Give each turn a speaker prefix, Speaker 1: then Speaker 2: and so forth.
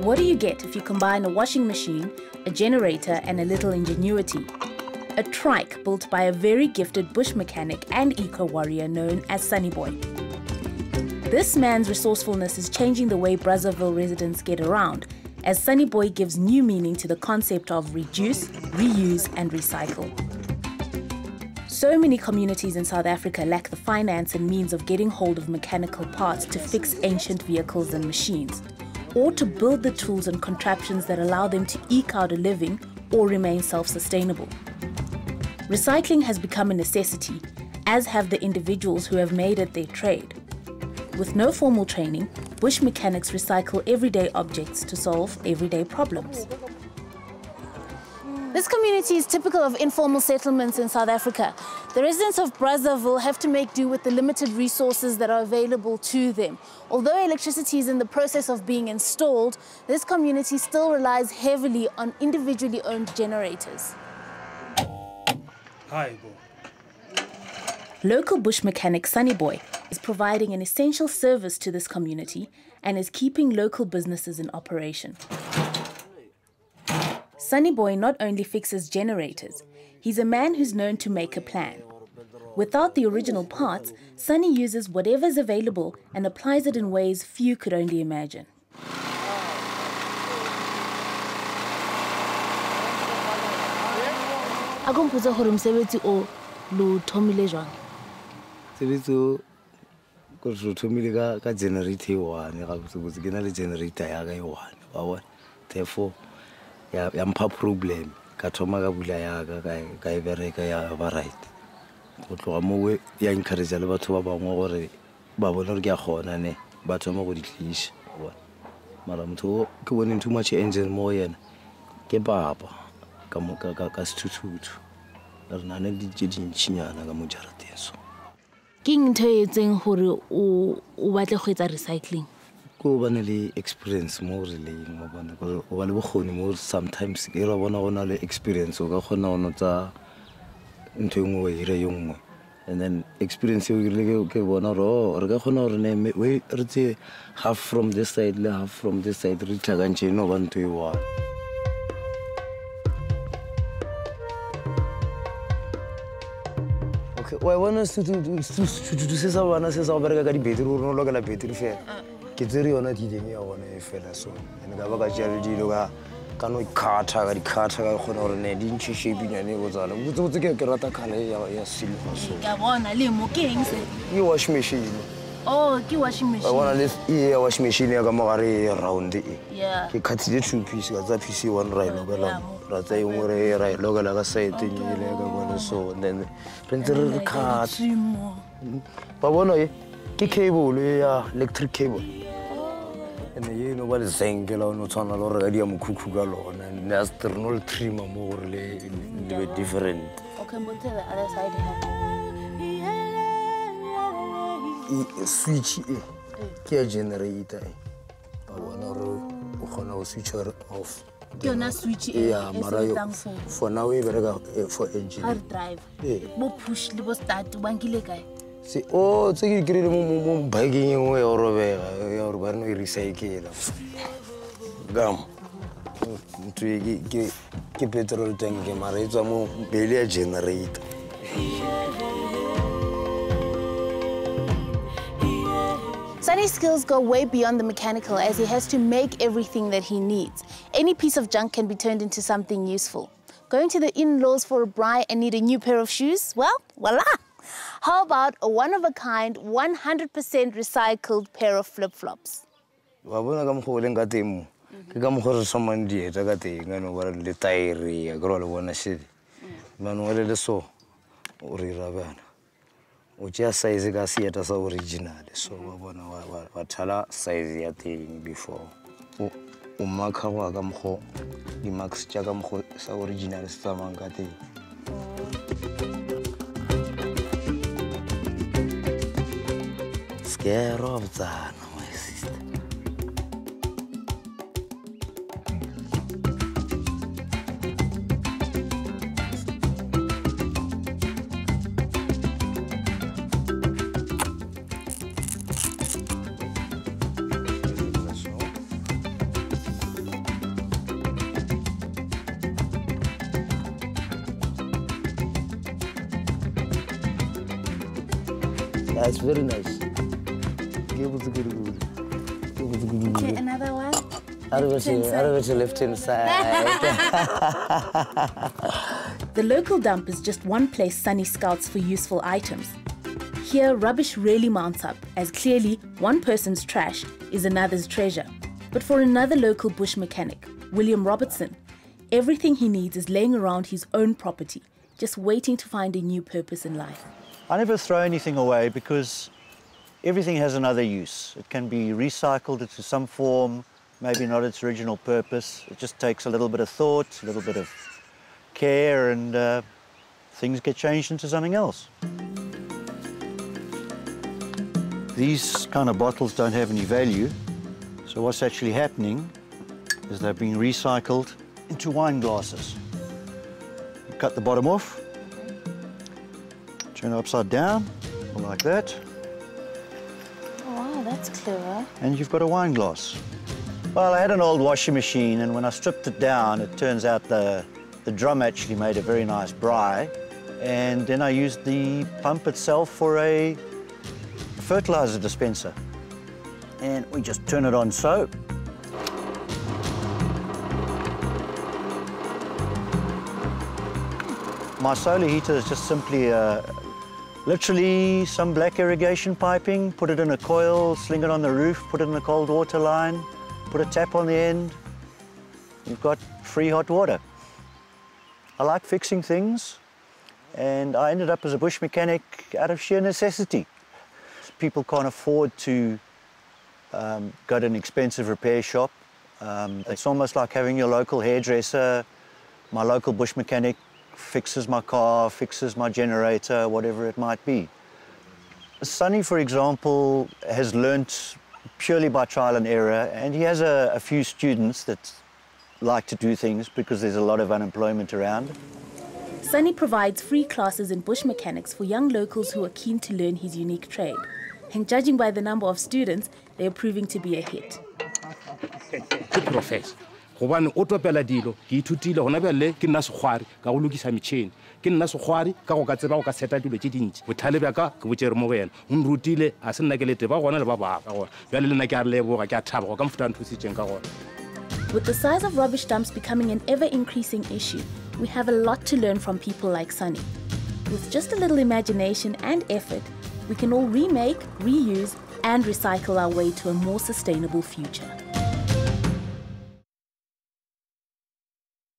Speaker 1: What do you get if you combine a washing machine, a generator, and a little ingenuity? A trike built by a very gifted bush mechanic and eco-warrior known as Sunny Boy. This man's resourcefulness is changing the way Brazzaville residents get around, as Sunny Boy gives new meaning to the concept of reduce, reuse, and recycle. So many communities in South Africa lack the finance and means of getting hold of mechanical parts to fix ancient vehicles and machines, or to build the tools and contraptions that allow them to eke out a living or remain self-sustainable. Recycling has become a necessity, as have the individuals who have made it their trade. With no formal training, bush mechanics recycle everyday objects to solve everyday problems. This community is typical of informal settlements in South Africa. The residents of Brazzaville have to make do with the limited resources that are available to them. Although electricity is in the process of being installed, this community still relies heavily on individually owned generators.
Speaker 2: Hi, boy.
Speaker 1: Local bush mechanic Sunny Boy is providing an essential service to this community and is keeping local businesses in operation. Sunny Boy not only fixes generators, he's a man who's known to make a plan. Without the original parts, Sunny uses whatever's available and applies it in ways few could only imagine.
Speaker 3: Therefore, I'm a problem. Katoma bula ya ka ibereka ya right. Go tloga mo ya encourage le batho ba bangwe gore ba bona gore ke a gona ne ba thoma go ditlisha bona. Mara motho ke bone too much engine mo yena. Ke papa ka mo ka sethuthuthu. Re na ne di tse dintšhinyana ka mo jarateng so.
Speaker 1: Ke ntho e etseng gore o batle go etsa recycling.
Speaker 3: Go bana le experience more relaying mo bana go ba le bokgoni mo sometimes ke ra bona gona le experience o ka gona ona tsa ntho engwe e re yongwe and then experience you really ke bona ro re ka gona gore ne we re tse half from this side le half from this side re tlhakantse no ba ntho e one. Okay wa bona se se sa bana se sa bereka ka di battery o no lokela battery fela. Ke tsere yona dideng ya bona e fela so ene ka ba ka jalo dilo ka no ikhatha ka dikhatha ka gona gore ne di ntse shape nyane go tsala botse ke rata khala ya silver so
Speaker 1: ka bona le mo ke eng se
Speaker 3: e wash machine
Speaker 1: oh ke washing machine
Speaker 3: bona le e wash machine ya ka mogare round e
Speaker 1: yeah
Speaker 3: ke khathile two piece ka tsa piece one right lokela ra tsa e ngwe re right lokela ka side e nyile ka bona so then re ntse re khatha ba bona e ke cable ya electric cable. And you know what is saying, get on the already. I'm cooking alone, and there's no trimmer more different.
Speaker 1: Okay, but to the other side
Speaker 3: here. Switch a generator. I want to switch her off.
Speaker 1: You're not switching.
Speaker 3: Yeah, Marayo. For now, we better for engine.
Speaker 1: Hard drive. Mo push, libo start. Wangile guy.
Speaker 3: See, oh, so you get a begging away or no recycle. Gum. To keep petrol tank, Marita, Belia generator.
Speaker 1: Sunny's skills go way beyond the mechanical as he has to make everything that he needs. Any piece of junk can be turned into something useful. Going to the in-laws for a braai and need a new pair of shoes? Well, voila! How about a one-of-a-kind, 100% recycled pair of flip-flops?
Speaker 3: Size original, so size before. The max original Scare of that, my sister. That's very nice.
Speaker 1: Okay, another one.
Speaker 3: Left hand side.
Speaker 1: The local dump is just one place Sunny scouts for useful items. Here, rubbish really mounts up, as clearly one person's trash is another's treasure. But for another local bush mechanic, William Robertson, everything he needs is laying around his own property, just waiting to find a new purpose in life.
Speaker 2: I never throw anything away because everything has another use. It can be recycled into some form, maybe not its original purpose. It just takes a little bit of thought, a little bit of care, and things get changed into something else. These kind of bottles don't have any value, so what's actually happening is they're being recycled into wine glasses. You cut the bottom off, turn it upside down, or like that.
Speaker 1: Oh, wow, that's clever.
Speaker 2: And you've got a wine glass. Well, I had an old washing machine, and when I stripped it down, it turns out the drum actually made a very nice braai. And then I used the pump itself for a fertilizer dispenser. And we just turn it on so. My solar heater is just simply literally some black irrigation piping, put it in a coil, sling it on the roof, put it in a cold water line, put a tap on the end, you've got free hot water. I like fixing things, and I ended up as a bush mechanic out of sheer necessity. People can't afford to go to an expensive repair shop. It's almost like having your local hairdresser. My local bush mechanic fixes my car, fixes my generator, whatever it might be. Sunny, for example, has learnt purely by trial and error, and he has a few students that like to do things because there's a lot of unemployment around.
Speaker 1: Sunny provides free classes in bush mechanics for young locals who are keen to learn his unique trade. And judging by the number of students, they are proving to be a hit.
Speaker 4: Gobane o topela dilo ke ithutile gona bjale ke nna segwari ka go lokisa metšhene ke nna segwari ka go ka tseba go ka seta dilo tše dintši bothale bja ka ke botsere mo go yena o nrutile a se nna ke lete ba gona le ba baba ka gona bjale le nna ke a leboga ke a thaba go ka mofuta a nthusitšeng ka gona.
Speaker 1: With the size of rubbish dumps becoming an ever-increasing issue, we have a lot to learn from people like Sunny. With just a little imagination and effort, we can all remake, reuse, and recycle our way to a more sustainable future.